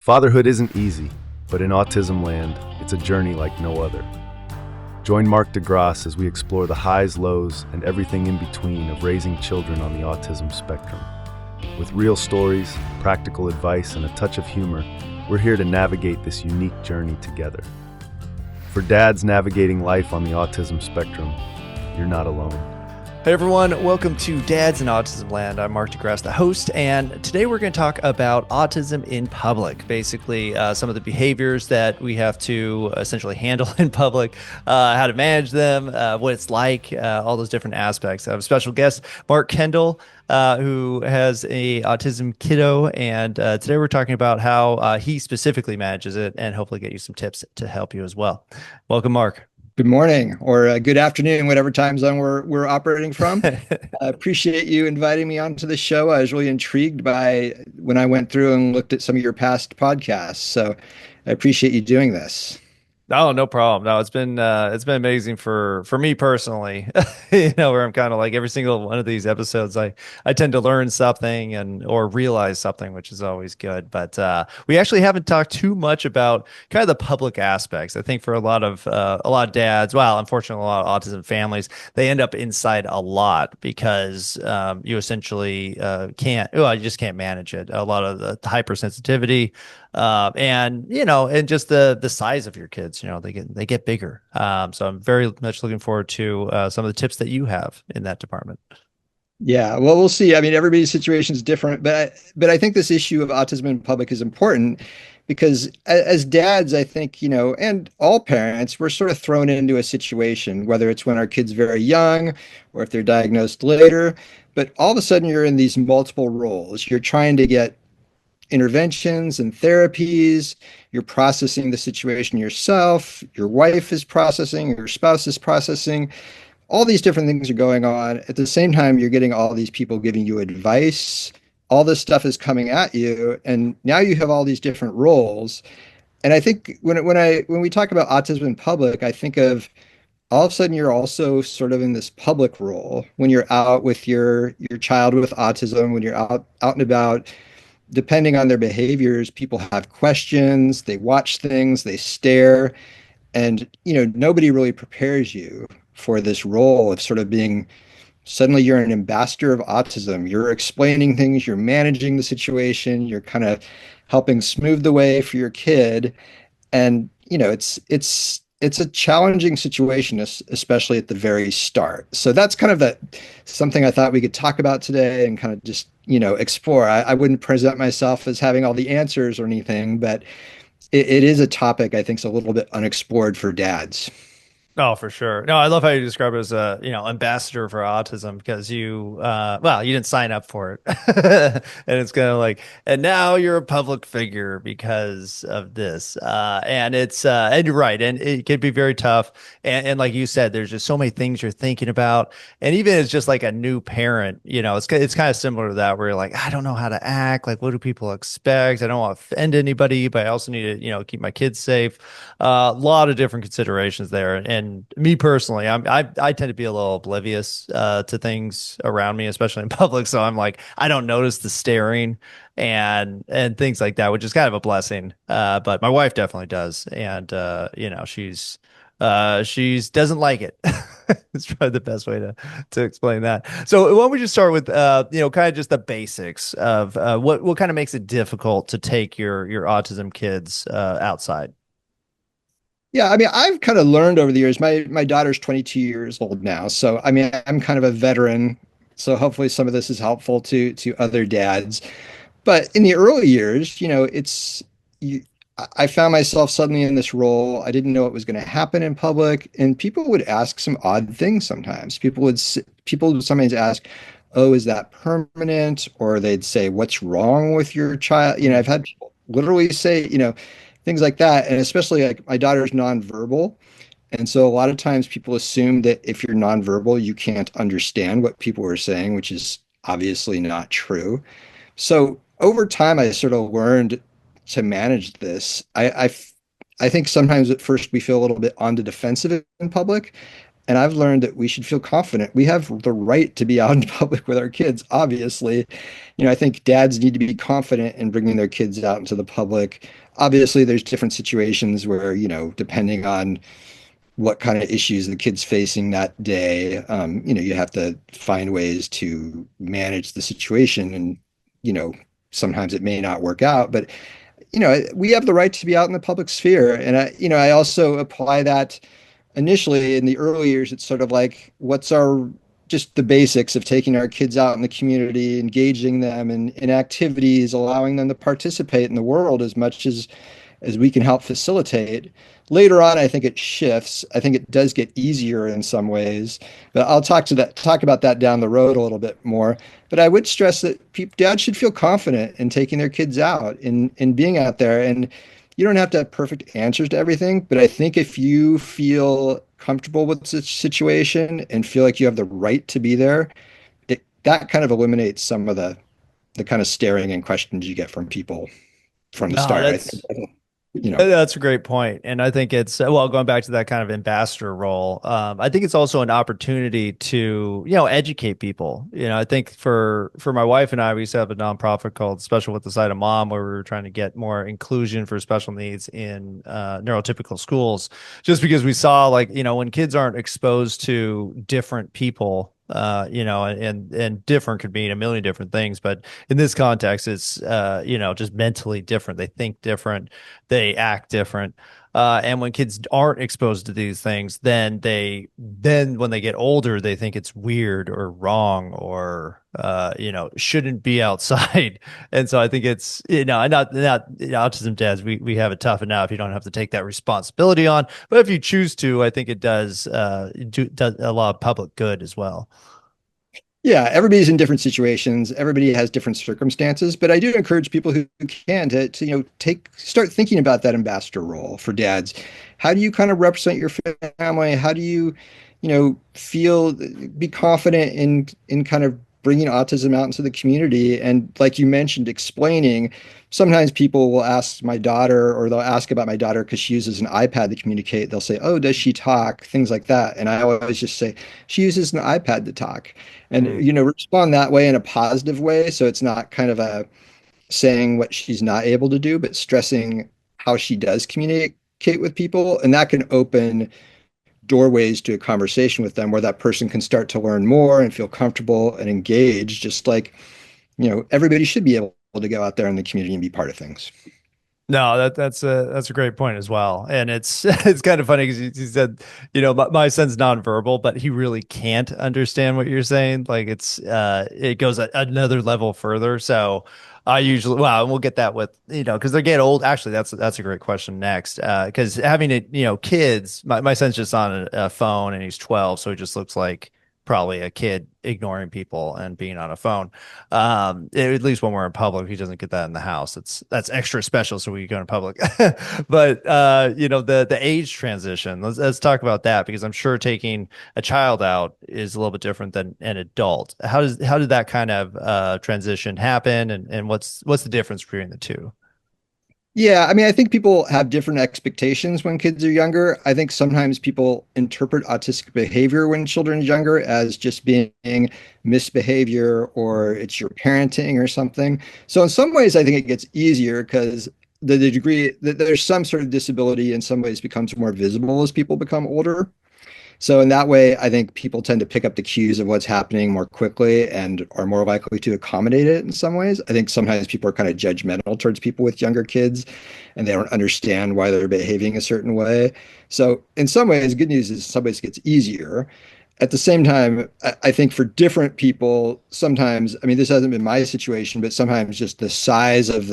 Fatherhood isn't easy, but in Autismland, it's a journey like no other. Join Mark de Grasse as we explore the highs, lows, and everything in between of raising children on the autism spectrum. With real stories, practical advice, and a touch of humor, we're here to navigate this unique journey together. For dads navigating life on the autism spectrum, you're not alone. Hey everyone, welcome to Dads in Autismland. I'm Mark de Grasse, the host, and today we're going to talk about autism in public. Basically, some of the behaviors that we have to essentially handle in public, how to manage them, what it's like, all those different aspects. I have a special guest, Mark Kendall, who has a autism kiddo, and today we're talking about how he specifically manages it, and hopefully get you some tips to help you as well. Welcome, Mark. Good morning or good afternoon, whatever time zone we're operating from. I appreciate you inviting me onto the show. I was really intrigued by when I went through and looked at some of your past podcasts. So I appreciate you doing this. Oh, no problem. No, it's been amazing for me personally. Where I'm kind of like every single one of these episodes, I tend to learn something or realize something, which is always good. But we actually haven't talked too much about kind of the public aspects. I think for a lot of dads, well, unfortunately, a lot of autism families, they end up inside a lot because you essentially you just can't manage it. A lot of the hypersensitivity. And just the size of your kids, they get bigger. So I'm very much looking forward to some of the tips that you have in that department. Yeah, well, we'll see. I mean, everybody's situation is different, but I think this issue of autism in public is important because as dads, I think, and all parents, we're sort of thrown into a situation, whether it's when our kid's very young or if they're diagnosed later, but all of a sudden you're in these multiple roles. You're trying to get interventions and therapies. You're processing the situation yourself. Your wife is processing, your spouse is processing. All these different things are going on. At the same time, you're getting all these people giving you advice. All this stuff is coming at you. And now you have all these different roles. And I think when we talk about autism in public, I think of all of a sudden you're also sort of in this public role when you're out with your child with autism, when you're out and about. Depending on their behaviors, people have questions, they watch things, they stare, and nobody really prepares you for this role of sort of being suddenly you're an ambassador of autism. You're explaining things, you're managing the situation, you're kind of helping smooth the way for your kid. And it's a challenging situation, especially at the very start. So that's kind of something I thought we could talk about today and kind of just, explore. I wouldn't present myself as having all the answers or anything, but it is a topic I think is a little bit unexplored for dads. Oh, for sure. No, I love how you describe it as a, ambassador for autism because you didn't sign up for it. And it's kind of like, and now you're a public figure because of this. And you're right. And it can be very tough. And like you said, there's just so many things you're thinking about. And even as just like a new parent, it's kind of similar to that where you're like, I don't know how to act. Like, what do people expect? I don't want to offend anybody, but I also need to, keep my kids safe. A lot of different considerations there. And me personally, I tend to be a little oblivious to things around me, especially in public. So I'm like, I don't notice the staring and things like that, which is kind of a blessing. But my wife definitely does, and she doesn't like it. It's probably the best way to explain that. So why don't we just start with kind of just the basics of what kind of makes it difficult to take your autism kids outside. Yeah, I mean, I've kind of learned over the years. My daughter's 22 years old now, so I mean, I'm kind of a veteran. So hopefully, some of this is helpful to other dads. But in the early years, I found myself suddenly in this role. I didn't know what was going to happen in public, and people would ask some odd things sometimes. People would sometimes ask, "Oh, is that permanent?" Or they'd say, "What's wrong with your child?" I've had people literally say, things like that. And especially like my daughter's nonverbal. And so a lot of times people assume that if you're nonverbal, you can't understand what people are saying, which is obviously not true. So over time, I sort of learned to manage this. I think sometimes at first we feel a little bit on the defensive in public. And I've learned that we should feel confident. We have the right to be out in public with our kids, obviously. I think dads need to be confident in bringing their kids out into the public. Obviously, there's different situations where, depending on what kind of issues the kid's facing that day, you have to find ways to manage the situation. And, you know, sometimes it may not work out, but we have the right to be out in the public sphere. And I also apply that initially in the early years. It's sort of like, what's our just the basics of taking our kids out in the community, engaging them in activities, allowing them to participate in the world as much as we can help facilitate. Later on, I think it shifts. I think it does get easier in some ways, but I'll talk about that down the road a little bit more. But I would stress that dads should feel confident in taking their kids out, in being out there. And you don't have to have perfect answers to everything, but I think if you feel comfortable with the situation and feel like you have the right to be there, that kind of eliminates some of the kind of staring and questions you get from people from the No, start. that's You know, That's a great point. And I think it's, well, going back to that kind of ambassador role, I think it's also an opportunity to, educate people. I think for my wife and I, we used to have a nonprofit called Special with the Side of Mom, where we were trying to get more inclusion for special needs in neurotypical schools, just because we saw, like, when kids aren't exposed to different people, and different could mean a million different things, but in this context, it's just mentally different. They think different, they act different. And when kids aren't exposed to these things, then when they get older, they think it's weird or wrong or shouldn't be outside. And so I think it's not autism dads. We have it tough enough. You don't have to take that responsibility on, but if you choose to, I think it does does a lot of public good as well. yeah, everybody's in different situations. Everybody has different circumstances, but I do encourage people who can to start thinking about that ambassador role for dads. How do you kind of represent your family? How do you, feel be confident in kind of bringing autism out into the community? And like you mentioned, explaining. Sometimes people will ask my daughter, or they'll ask about my daughter because she uses an iPad to communicate. They'll say, "Oh, does she talk?" Things like that, and I always just say, "She uses an iPad to talk." And respond that way in a positive way, so it's not kind of a saying what she's not able to do, but stressing how she does communicate with people. And that can open doorways to a conversation with them where that person can start to learn more and feel comfortable and engaged, just like everybody should be able to go out there in the community and be part of things. No, that's a great point as well, and it's it's kind of funny because he said, my son's nonverbal, but he really can't understand what you're saying. Like it goes another level further. So I usually, well, and we'll get that with because they get old. Actually, that's a great question next, because having it, kids, my son's just on a phone and he's 12, so he just looks like probably a kid ignoring people and being on a phone. At least when we're in public, he doesn't get that in the house. That's extra special. So we go in public, but the age transition, let's talk about that, because I'm sure taking a child out is a little bit different than an adult. How did that kind of transition happen? And what's the difference between the two? Yeah, I mean, I think people have different expectations when kids are younger. I think sometimes people interpret autistic behavior when children are younger as just being misbehavior, or it's your parenting or something. So in some ways, I think it gets easier because the degree that there's some sort of disability in some ways becomes more visible as people become older. So in that way, I think people tend to pick up the cues of what's happening more quickly and are more likely to accommodate it in some ways. I think sometimes people are kind of judgmental towards people with younger kids and they don't understand why they're behaving a certain way. So in some ways, good news is in some ways it gets easier. At the same time, I think for different people, sometimes, I mean, this hasn't been my situation, but sometimes just the size of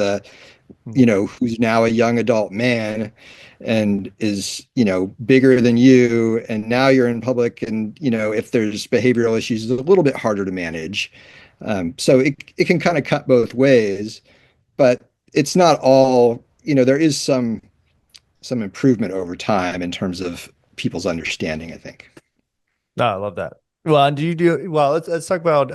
who's now a young adult man and is, bigger than you. And now you're in public and, if there's behavioral issues, it's a little bit harder to manage. So it can kind of cut both ways, but it's not all, there is some improvement over time in terms of people's understanding, I think. No, I love that. Well, and do you do well? Let's talk about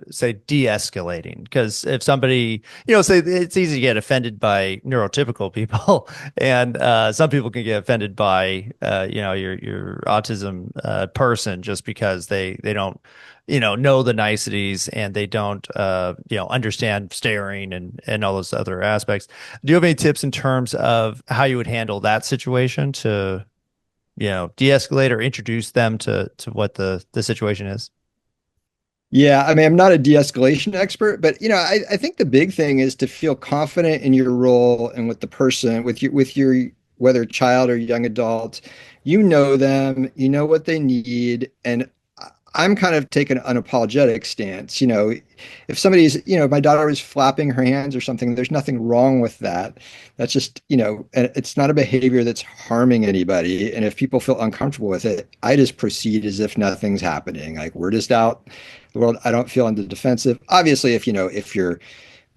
say de-escalating, because if somebody, say it's easy to get offended by neurotypical people, and some people can get offended by your autism person just because they don't know the niceties, and they don't understand staring and all those other aspects. Do you have any tips in terms of how you would handle that situation to de-escalate or introduce them to what the situation is? Yeah, I mean, I'm not a de-escalation expert, but I think the big thing is to feel confident in your role and with the person, with your whether child or young adult. You know them, you know what they need, and I'm kind of taking an unapologetic stance. If somebody's, if my daughter was flapping her hands or something, there's nothing wrong with that. That's just, and it's not a behavior that's harming anybody. And if people feel uncomfortable with it, I just proceed as if nothing's happening. Like we're just out the world. I don't feel on the defensive. Obviously, if your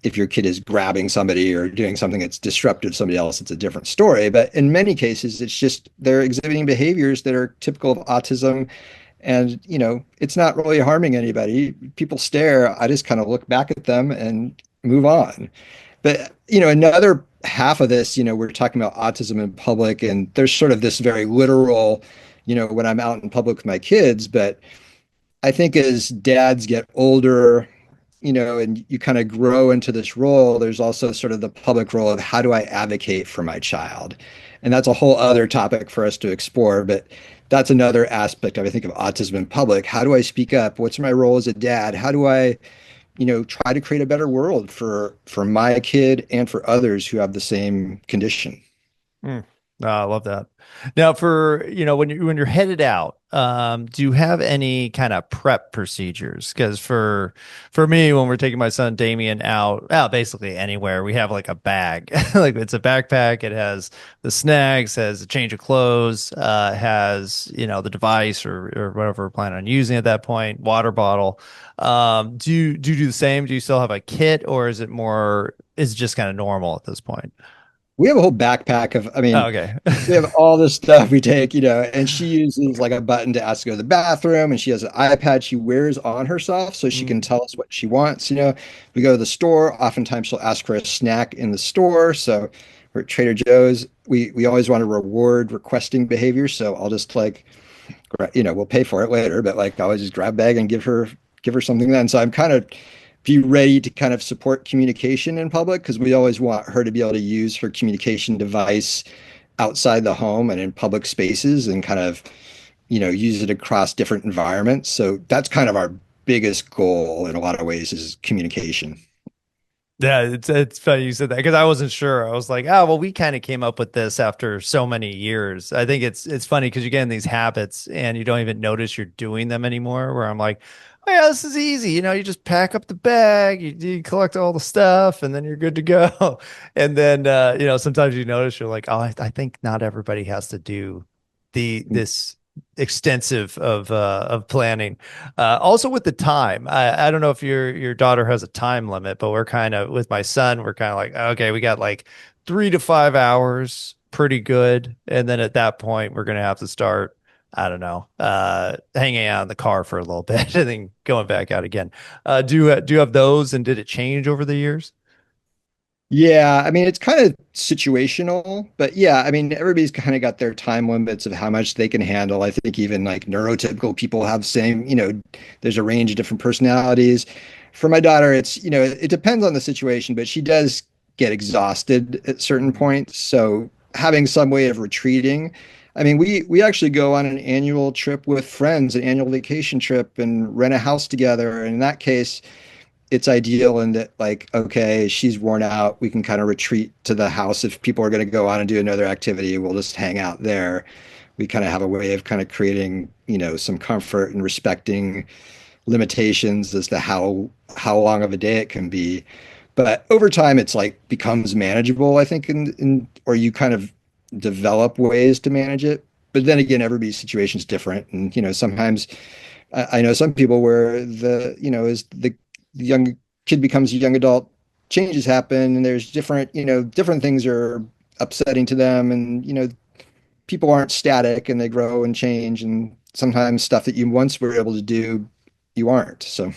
kid is grabbing somebody or doing something that's disruptive to somebody else, it's a different story. But in many cases, it's just they're exhibiting behaviors that are typical of autism. And, it's not really harming anybody. People stare. I just kind of look back at them and move on. But, another half of this, we're talking about autism in public, and there's sort of this very literal, when I'm out in public with my kids. But I think as dads get older, and you kind of grow into this role, there's also sort of the public role of how do I advocate for my child? And that's a whole other topic for us to explore. But that's another aspect of, I think, of autism in public. How do I speak up? What's my role as a dad? How do I, try to create a better world for my kid and for others who have the same condition? Mm. Oh, I love that. Now, for when you're headed out, do you have any kind of prep procedures? Because for me, when we're taking my son Damien out basically anywhere, we have like a bag, like it's a backpack. It has the snacks, has a change of clothes, has the device or whatever we're planning on using at that point, water bottle. Do you do the same? Do you still have a kit, or is it just kind of normal at this point? We have a whole backpack of, I Oh, mean, okay. we have all this stuff we take, and she uses like a button to ask to go to the bathroom, and she has an iPad she wears on herself so she can Mm. tell us what she wants. We go to the store, oftentimes she'll ask for a snack in the store. So we're at Trader Joe's. We always want to reward requesting behavior. So I'll just like, we'll pay for it later, but like I always just grab a bag and give her something then. So I'm kind of be ready to kind of support communication in public because we always want her to be able to use her communication device outside the home and in public spaces and kind of, use it across different environments. So that's kind of our biggest goal in a lot of ways is communication. Yeah, it's funny you said that because I wasn't sure. I was like, oh, well, we kind of came up with this after so many years. I think it's funny because you get in these habits and you don't even notice you're doing them anymore. Where I'm like, oh yeah, this is easy. You just pack up the bag, you collect all the stuff, and then you're good to go. And then sometimes you notice you're like, oh, I think not everybody has to do this extensive of planning. Also with the time, I don't know if your daughter has a time limit, but we're kind of with my son, we're kind of like, okay, we got like 3 to 5 hours, pretty good. And then at that point, we're gonna have to start, I don't know, hanging out in the car for a little bit and then going back out again. Do you have those, and did it change over the years? Yeah, I mean, it's kind of situational, but yeah, I mean, everybody's kind of got their time limits of how much they can handle. I think even like neurotypical people have same, there's a range of different personalities. For my daughter, it's, it depends on the situation, but she does get exhausted at certain Mhm. points. So having some way of retreating. I mean, we actually go on an annual trip with friends, an annual vacation trip, and rent a house together. And in that case, it's ideal in that like okay she's worn out we can kind of retreat to the house if people are going to go on and do another activity we'll just hang out there we kind of have a way of kind of creating some comfort and respecting limitations as to how long of a day it can be but over time it's like becomes manageable I think or you kind of develop ways to manage it but then again everybody's situation is different and sometimes I know some people where as the young kid becomes a young adult, changes happen, and there's different things are upsetting to them, and people aren't static, and they grow and change, and sometimes stuff that you once were able to do, you aren't. So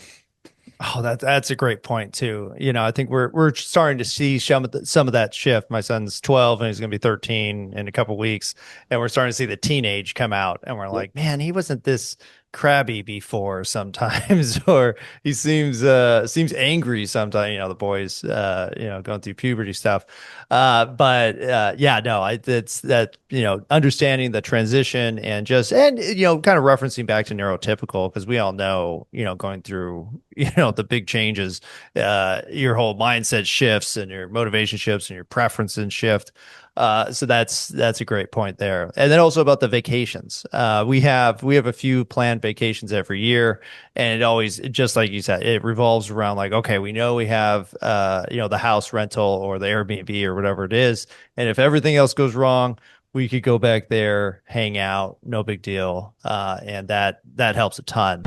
Oh, that's a great point too. I think we're starting to see some of that shift. My son's 12 and he's going to be 13 in a couple weeks, and we're starting to see the teenage come out, and we're yep. like, man, he wasn't this crabby before sometimes, or he seems angry sometimes. The boys going through puberty stuff. But yeah, no, it's that understanding the transition and kind of referencing back to neurotypical, because we all know going through the big changes, your whole mindset shifts and your motivation shifts and your preferences shift. So that's a great point there. And then also about the vacations. We have a few planned vacations every year, and it always, just like you said, it revolves around like, okay, we know we have the house rental or the Airbnb or whatever it is, and if everything else goes wrong, we could go back there, hang out, no big deal, and that helps a ton.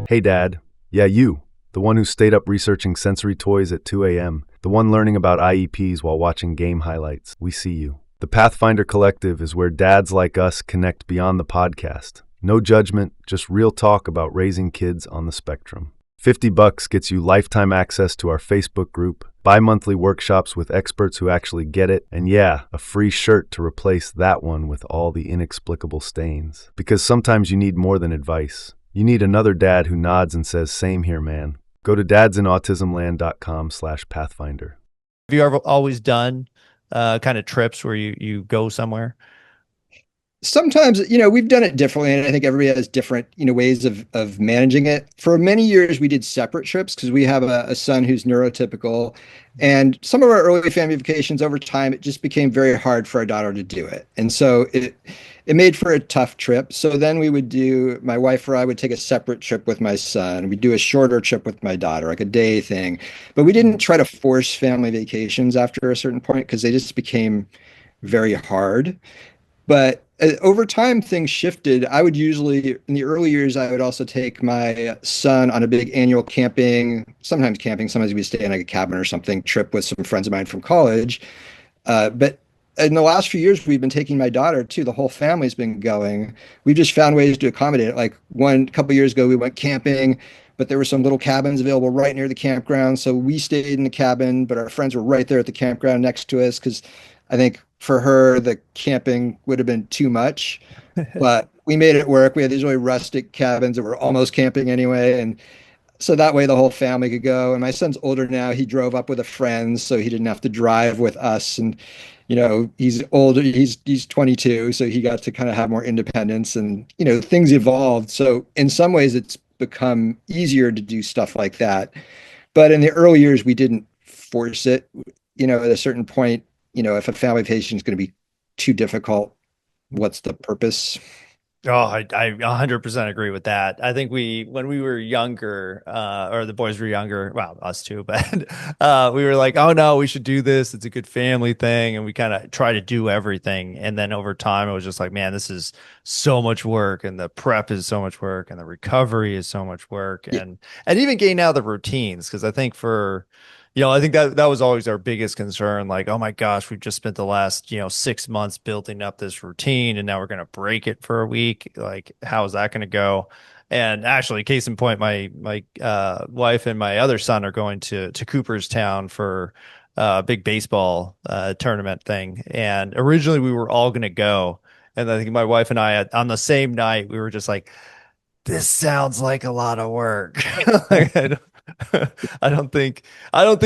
Hey, Dad. Yeah, you. The one who stayed up researching sensory toys at 2 a.m. The one learning about IEPs while watching game highlights. We see you. The Pathfinder Collective is where dads like us connect beyond the podcast. No judgment, just real talk about raising kids on the spectrum. $50 gets you lifetime access to our Facebook group, bi-monthly workshops with experts who actually get it, and yeah, a free shirt to replace that one with all the inexplicable stains. Because sometimes you need more than advice. You need another dad who nods and says, same here, man. Go to dadsinautismland.com/pathfinder. Have you ever always done kind of trips where you go somewhere? sometimes, we've done it differently, and I think everybody has different, ways of managing it. For many years, we did separate trips because we have a son who's neurotypical, and some of our early family vacations over time, it just became very hard for our daughter to do it, and so it made for a tough trip. So then my wife or I would take a separate trip with my son. We'd do a shorter trip with my daughter, like a day thing, but we didn't try to force family vacations after a certain point because they just became very hard. But over time, things shifted. I would usually, in the early years, I would also take my son on a big annual camping, sometimes we stay in like a cabin or something, trip with some friends of mine from college. But in the last few years, we've been taking my daughter too. The whole family's been going. We've just found ways to accommodate it. Like one couple years ago, we went camping, but there were some little cabins available right near the campground. So we stayed in the cabin, but our friends were right there at the campground next to us because I think for her, the camping would have been too much. But we made it work. We had these really rustic cabins that were almost camping anyway. And so that way the whole family could go. And my son's older now. He drove up with a friend, so he didn't have to drive with us. And he's older. He's 22, so he got to kind of have more independence. And things evolved. So in some ways, it's become easier to do stuff like that. But in the early years, we didn't force it. At a certain point, if a family vacation is going to be too difficult, what's the purpose? Oh, I 100% agree with that. I think when we were younger, or the boys were younger, well, us too, but we were like, oh no, we should do this. It's a good family thing. And we kind of try to do everything. And then over time, it was just like, man, this is so much work, and the prep is so much work, and the recovery is so much work. Yeah, And even getting out of the routines. Cause I think I think that was always our biggest concern. Like, oh my gosh, we've just spent the last, 6 months building up this routine, and now we're going to break it for a week. Like, how is that going to go? And actually, case in point, my wife and my other son are going to Cooperstown for a big baseball tournament thing. And originally, we were all going to go. And I think my wife and I, on the same night, we were just like, this sounds like a lot of work. Like, I don't think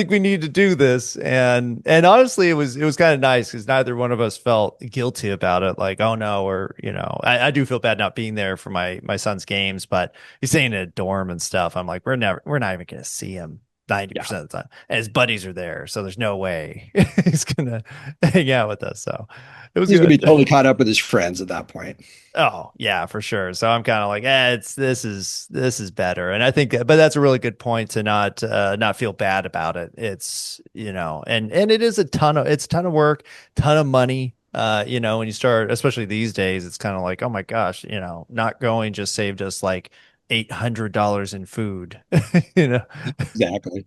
we need to do this. And honestly, it was kind of nice because neither one of us felt guilty about it. Like, oh no, or I do feel bad not being there for my son's games, but he's staying in a dorm and stuff. I'm like, we're not even gonna see him 90% of the time. And his buddies are there, so there's no way he's gonna hang out with us. So it was he's going to be good. totally caught up with his friends at that point. Oh, yeah, for sure. So I'm kind of like, this is better. And I think but that's a really good point to not feel bad about it. It's, and it is it's a ton of work, ton of money. When you start, especially these days, it's kind of like, oh my gosh, not going just saved us like $800 in food, Exactly.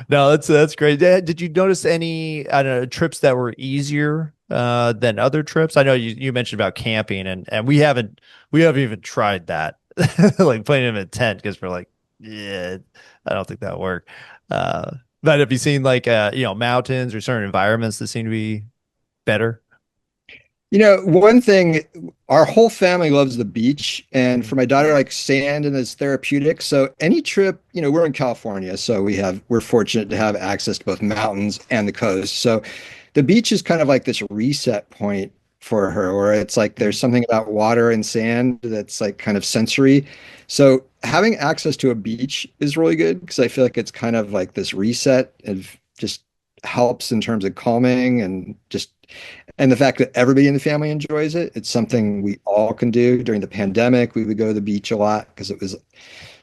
No, that's great. Did you notice any, I don't know, trips that were easier than other trips? I know you mentioned about camping, and we haven't even tried that, like playing in a tent because we're like, yeah, I don't think that'll work. Uh, but have you seen like mountains or certain environments that seem to be better? One thing, our whole family loves the beach, and Mm. for my daughter, like sand and it's therapeutic. So any trip, we're in California, so we're fortunate to have access to both mountains and the coast. So the beach is kind of like this reset point for her, where it's like there's Mm. something about water and sand that's like kind of sensory. So having access to a beach is really good because I feel like it's kind of like this reset and just helps in terms of calming and the fact that everybody in the family enjoys it. It's something we all can do. During the pandemic, we would go to the beach a lot because it was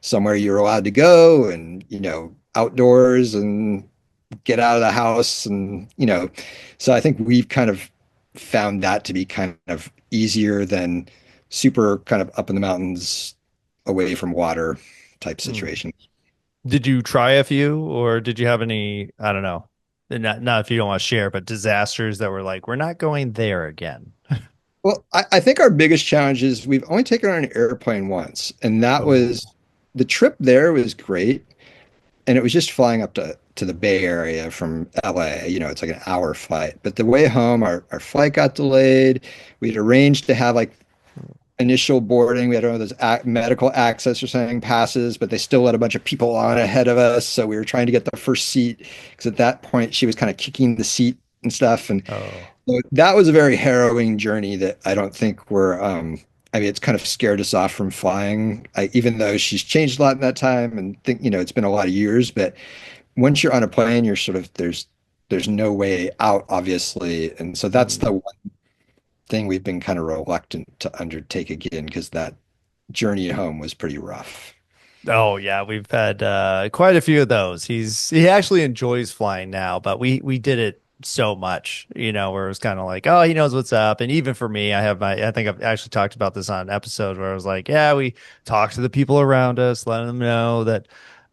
somewhere you were allowed to go and, outdoors and get out of the house. So I think we've kind of found that to be kind of easier than super kind of up in the mountains away from water type Mm. situation. Did you try a few, or did you have any, I don't know, and not if you don't want to share, but disasters that were like, we're not going there again? Well, I think our biggest challenge is we've only taken her on an airplane once, and that Oh. was the trip there was great. And it was just flying up to the Bay Area from LA. It's like an hour flight. But the way home, our flight got delayed. We'd arranged to have like initial boarding. We had one of those medical access or something passes, but they still let a bunch of people on ahead of us. So we were trying to get the first seat because at that point she was kind of kicking the seat and stuff. And Oh. so that was a very harrowing journey that I don't think I mean, it's kind of scared us off from flying, even though she's changed a lot in that time and it's been a lot of years. But once you're on a plane, you're sort of, there's no way out, obviously. And so that's Mm. the one thing we've been kind of reluctant to undertake again because that journey home was pretty rough. Oh yeah, we've had quite a few of those. He actually enjoys flying now, but we did it so much, where it was kind of like, oh, he knows what's up. And even for me, I think I've actually talked about this on an episode where I was like, yeah, we talk to the people around us, letting them know that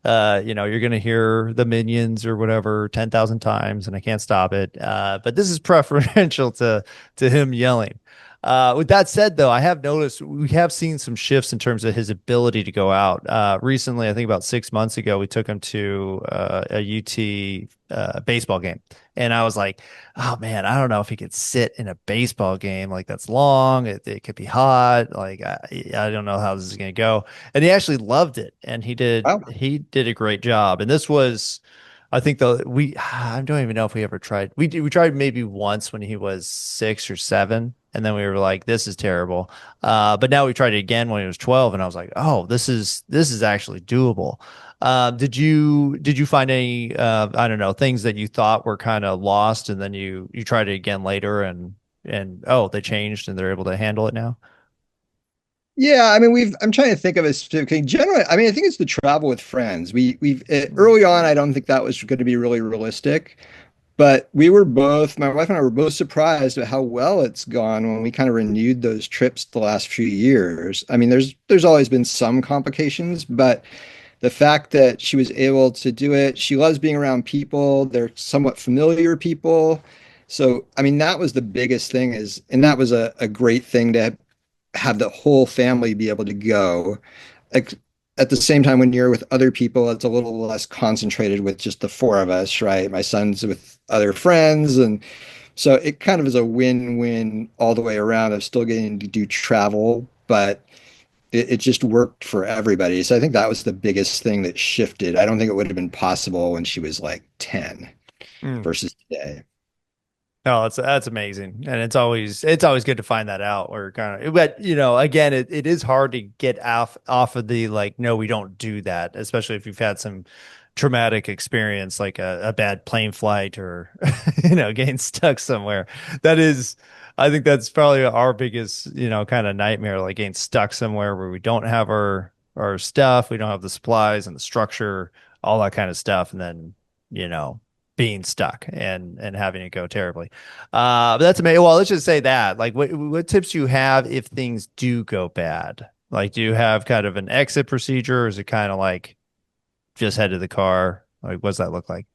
you're gonna hear the minions or whatever 10,000 times, and I can't stop it. But this is preferential to him yelling. With that said, though, I have noticed we have seen some shifts in terms of his ability to go out. Recently, I think about 6 months ago, we took him to a UT baseball game. And I was like, oh man, I don't know if he could sit in a baseball game. Like that's long. It could be hot. Like I don't know how this is going to go. And he actually loved it. And Wow. he did a great job. And this was, I think though I don't even know if we ever tried. We tried maybe once when he was 6 or 7, and then we were like, "This is terrible." But now we tried it again when he was 12, and I was like, "Oh, this is actually doable." Did you find any I don't know, things that you thought were kind of lost, and then you tried it again later, and oh, they changed and they're able to handle it now? Yeah, I mean, I'm trying to think of a specific thing. Generally, I mean, I think it's the travel with friends. We've Mm. early on, I don't think that was going to be really realistic. But my wife and I were both surprised at how well it's gone when we kind of renewed those trips the last few years. I mean, there's always been some complications, but the fact that she was able to do it, she loves being around people. They're somewhat familiar people. So, I mean, that was the biggest thing and that was a great thing to have the whole family be able to go. Like, at the same time, when you're with other people, it's a little less concentrated with just the four of us, right? My son's with other friends. And so it kind of is a win-win all the way around of still getting to do travel, but it just worked for everybody. So I think that was the biggest thing that shifted. I don't think it would have been possible when she was like 10 Mm. versus today. No, that's amazing, and it's always good to find that out. Or kind of, but again, it is hard to get off of the like, no, we don't do that, especially if you've had some traumatic experience like a bad plane flight or getting stuck somewhere. That is, I think that's probably our biggest kind of nightmare, like getting stuck somewhere where we don't have our stuff, we don't have the supplies and the structure, all that kind of stuff, and then you know being stuck and having it go terribly. But that's amazing. Well, let's just say that. Like, what tips do you have if things do go bad? Like, do you have kind of an exit procedure, or is it kind of like just head to the car? Like, what's that look like?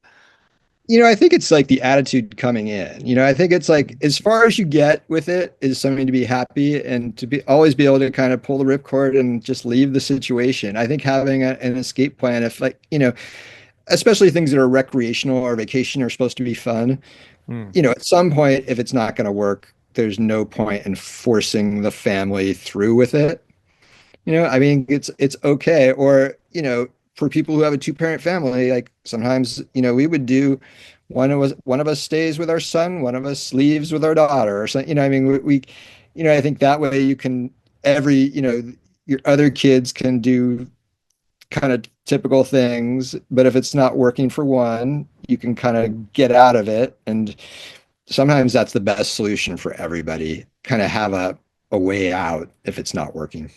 I think it's like the attitude coming in. I think it's like as far as you get with it is something to be happy and to be always be able to kind of pull the ripcord and just leave the situation. I think having an escape plan, if like, especially things that are recreational or vacation are supposed to be fun, Hmm. at some point, if it's not going to work, there's no point in forcing the family through with it. I mean, it's okay. Or, for people who have a two-parent family, like sometimes, we would do one of us stays with our son, one of us leaves with our daughter or something. I mean, I think that way you can your other kids can do kind of typical things, but if it's not working for one, you can kind of get out of it. And sometimes that's the best solution for everybody. Kind of have a way out if it's not working.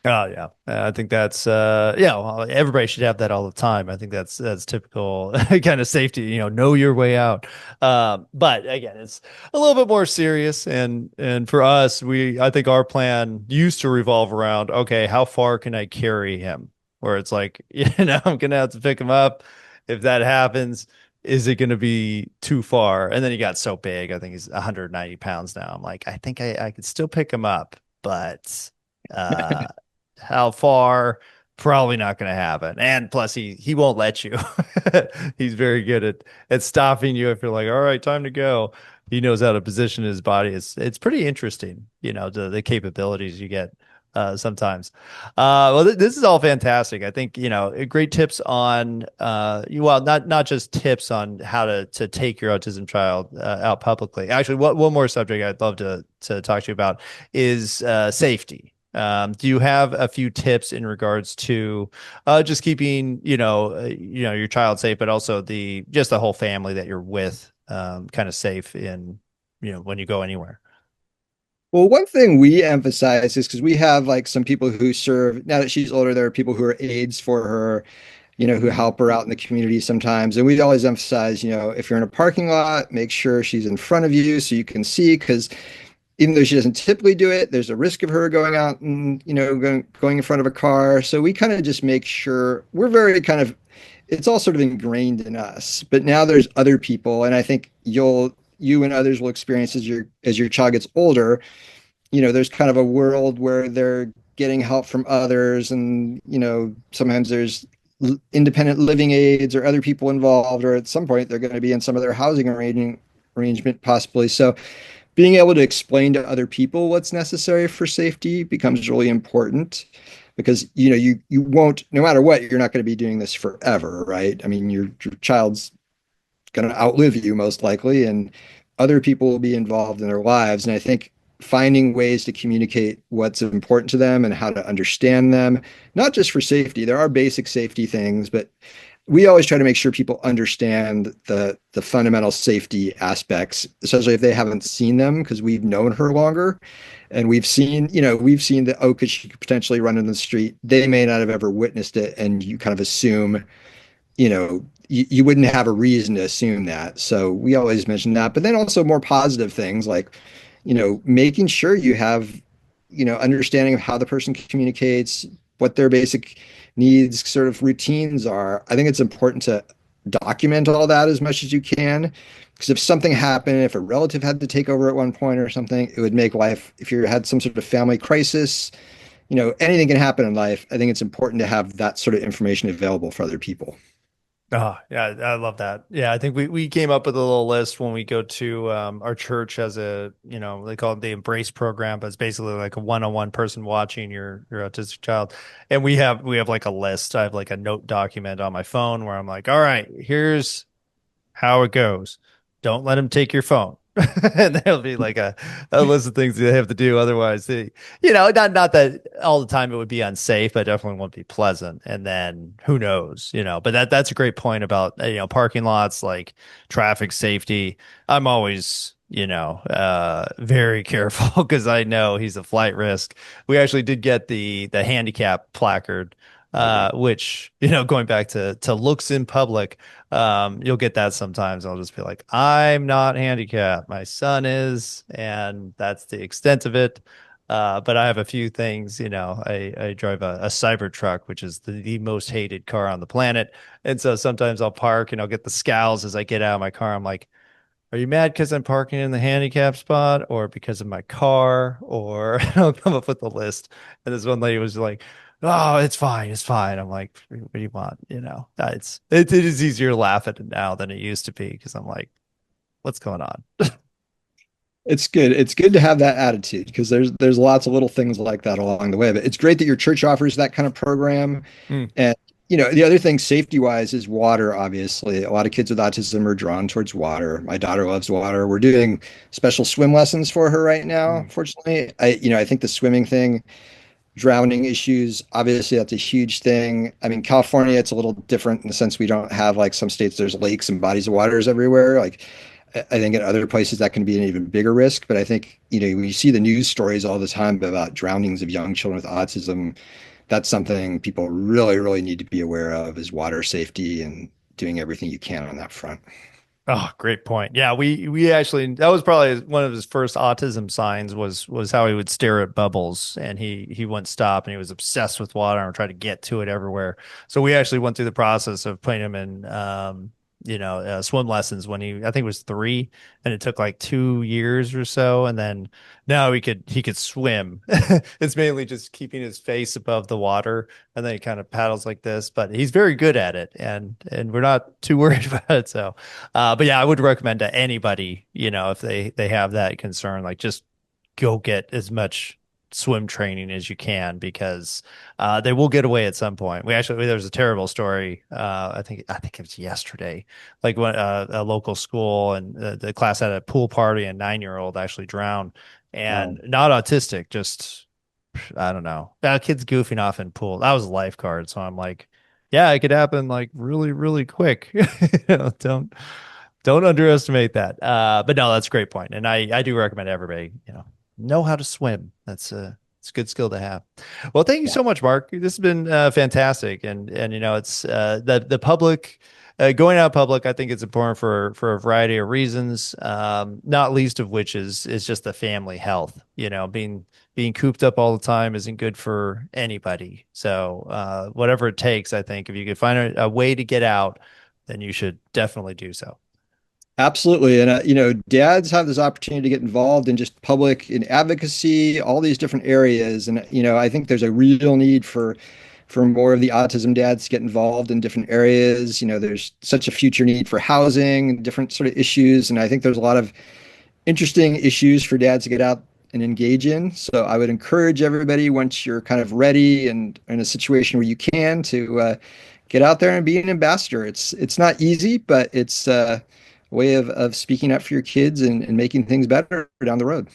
Oh yeah, I think that's yeah. Well, everybody should have that all the time. I think that's typical kind of safety. Know your way out. But again, it's a little bit more serious. And for us, I think our plan used to revolve around, okay, how far can I carry him? Where it's like, I'm gonna have to pick him up. If that happens, is it gonna be too far? And then he got so big. I think he's 190 pounds now. I'm like, I think I could still pick him up, but. Uh, how far? Probably not going to happen. And plus, he won't let you. He's very good at stopping you if you're like, all right, time to go. He knows how to position his body. It's pretty interesting, the capabilities you get sometimes. Well, this is all fantastic. I think great tips on well, not just tips on how to take your autism child out publicly. Actually, one more subject I'd love to talk to you about is safety. Do you have a few tips in regards to just keeping, your child safe, but also just the whole family that you're with, kind of safe in, when you go anywhere? Well, one thing we emphasize is because we have like some people who serve, now that she's older, there are people who are aides for her, who help her out in the community sometimes. And we always emphasize, if you're in a parking lot, make sure she's in front of you so you can see, because even though she doesn't typically do it, there's a risk of her going out and, going in front of a car. So we kind of just make sure we're very kind of, it's all sort of ingrained in us. But now there's other people, and I think you and others will experience as your child gets older, there's kind of a world where they're getting help from others, and, sometimes there's independent living aides or other people involved, or at some point they're going to be in some of their housing arrangement possibly. So being able to explain to other people what's necessary for safety becomes really important, because you won't, no matter what, you're not going to be doing this forever, right? I mean, your child's going to outlive you most likely, and other people will be involved in their lives. And I think finding ways to communicate what's important to them and how to understand them, not just for safety, there are basic safety things, but we always try to make sure people understand the fundamental safety aspects, especially if they haven't seen them, because we've known her longer and we've seen that, oh, because she could potentially run in the street. They may not have ever witnessed it, and you kind of assume, you wouldn't have a reason to assume that. So we always mention that. But then also more positive things like, making sure you have, understanding of how the person communicates, what their basic needs, sort of routines are. I think it's important to document all that as much as you can. Because if something happened, if a relative had to take over at one point or something, it would make life, if you had some sort of family crisis, anything can happen in life. I think it's important to have that sort of information available for other people. Oh, yeah, I love that. Yeah, I think we came up with a little list when we go to our church as they call it the Embrace program, but it's basically like a one-on-one person watching your autistic child. And we have like a list. I have like a note document on my phone where I'm like, all right, here's how it goes. Don't let him take your phone. And there'll be like a list of things they have to do. Otherwise, not that all the time it would be unsafe, but definitely won't be pleasant. And then who knows, but that's a great point about, parking lots, like traffic safety. I'm always, very careful because I know he's a flight risk. We actually did get the handicap placard, which, going back to looks in public, you'll get that sometimes. I'll just be like, I'm not handicapped. My son is, and that's the extent of it. But I have a few things, I drive a Cybertruck, which is the most hated car on the planet. And so sometimes I'll park and I'll get the scowls as I get out of my car. I'm like, are you mad because I'm parking in the handicap spot or because of my car? Or I'll come up with a list. And this one lady was like, oh, it's fine. It's fine. I'm like, what do you want? It is easier to laugh at it now than it used to be because I'm like, what's going on? It's good. It's good to have that attitude because there's lots of little things like that along the way. But it's great that your church offers that kind of program. Mm. And the other thing safety wise is water, obviously. A lot of kids with autism are drawn towards water. My daughter loves water. We're doing special swim lessons for her right now, fortunately. I think the swimming thing, drowning issues, obviously that's a huge thing. I mean, California, it's a little different in the sense we don't have like some states, there's lakes and bodies of waters everywhere. Like I think in other places that can be an even bigger risk. But I think, we see the news stories all the time about drownings of young children with autism. That's something people really, really need to be aware of is water safety and doing everything you can on that front. Oh, great point. Yeah, we actually that was probably one of his first autism signs was how he would stare at bubbles and he wouldn't stop and he was obsessed with water and tried to get to it everywhere. So we actually went through the process of putting him in swim lessons when I think it was 3, and it took like 2 years or so. And then now he could swim. It's mainly just keeping his face above the water, and then he kind of paddles like this, but he's very good at it. And we're not too worried about it. So, but yeah, I would recommend to anybody, if they have that concern, like just go get as much swim training as you can because they will get away at some point. There was a terrible story. I think it was yesterday, like when a local school and the class had a pool party and 9-year-old actually drowned and not autistic, just, I don't know. Kids goofing off in pool. That was a lifeguard. So I'm like, yeah, it could happen like really, really quick. Don't underestimate that. But no, that's a great point. And I do recommend everybody, know how to swim. It's a good skill to have. Well, thank you so much, Mark. This has been fantastic. And it's the public going out public. I think it's important for a variety of reasons, not least of which is just the family health. Being cooped up all the time isn't good for anybody. So whatever it takes, I think if you could find a way to get out, then you should definitely do so. Absolutely. And, dads have this opportunity to get involved in just public in advocacy, all these different areas. And, I think there's a real need for more of the autism dads to get involved in different areas. There's such a future need for housing, different sort of issues. And I think there's a lot of interesting issues for dads to get out and engage in. So I would encourage everybody, once you're kind of ready and in a situation where you can, to get out there and be an ambassador. It's not easy, but it's way of speaking up for your kids and making things better down the road.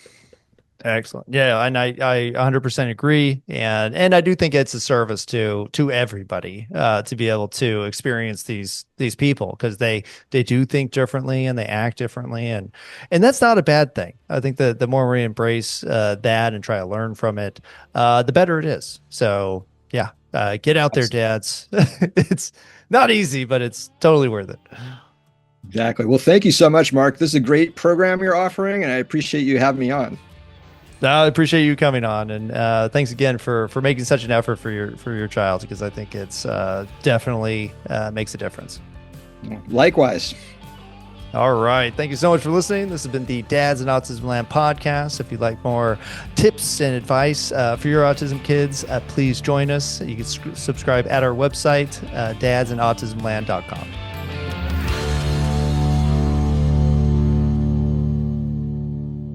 Excellent. Yeah, and I 100% agree, and I do think it's a service to everybody to be able to experience these people because they do think differently and they act differently, and that's not a bad thing. I think that the more we embrace that and try to learn from it, the better it is. So yeah, get out there, dads. It's not easy, but it's totally worth it. Exactly. Well, thank you so much, Mark. This is a great program you're offering, and I appreciate you having me on. I appreciate you coming on, and thanks again for making such an effort for your child because I think it's definitely makes a difference. Likewise. All right. Thank you so much for listening. This has been the Dads and Autismland podcast. If you'd like more tips and advice for your autism kids, please join us. You can subscribe at our website, dadsandautismland.com.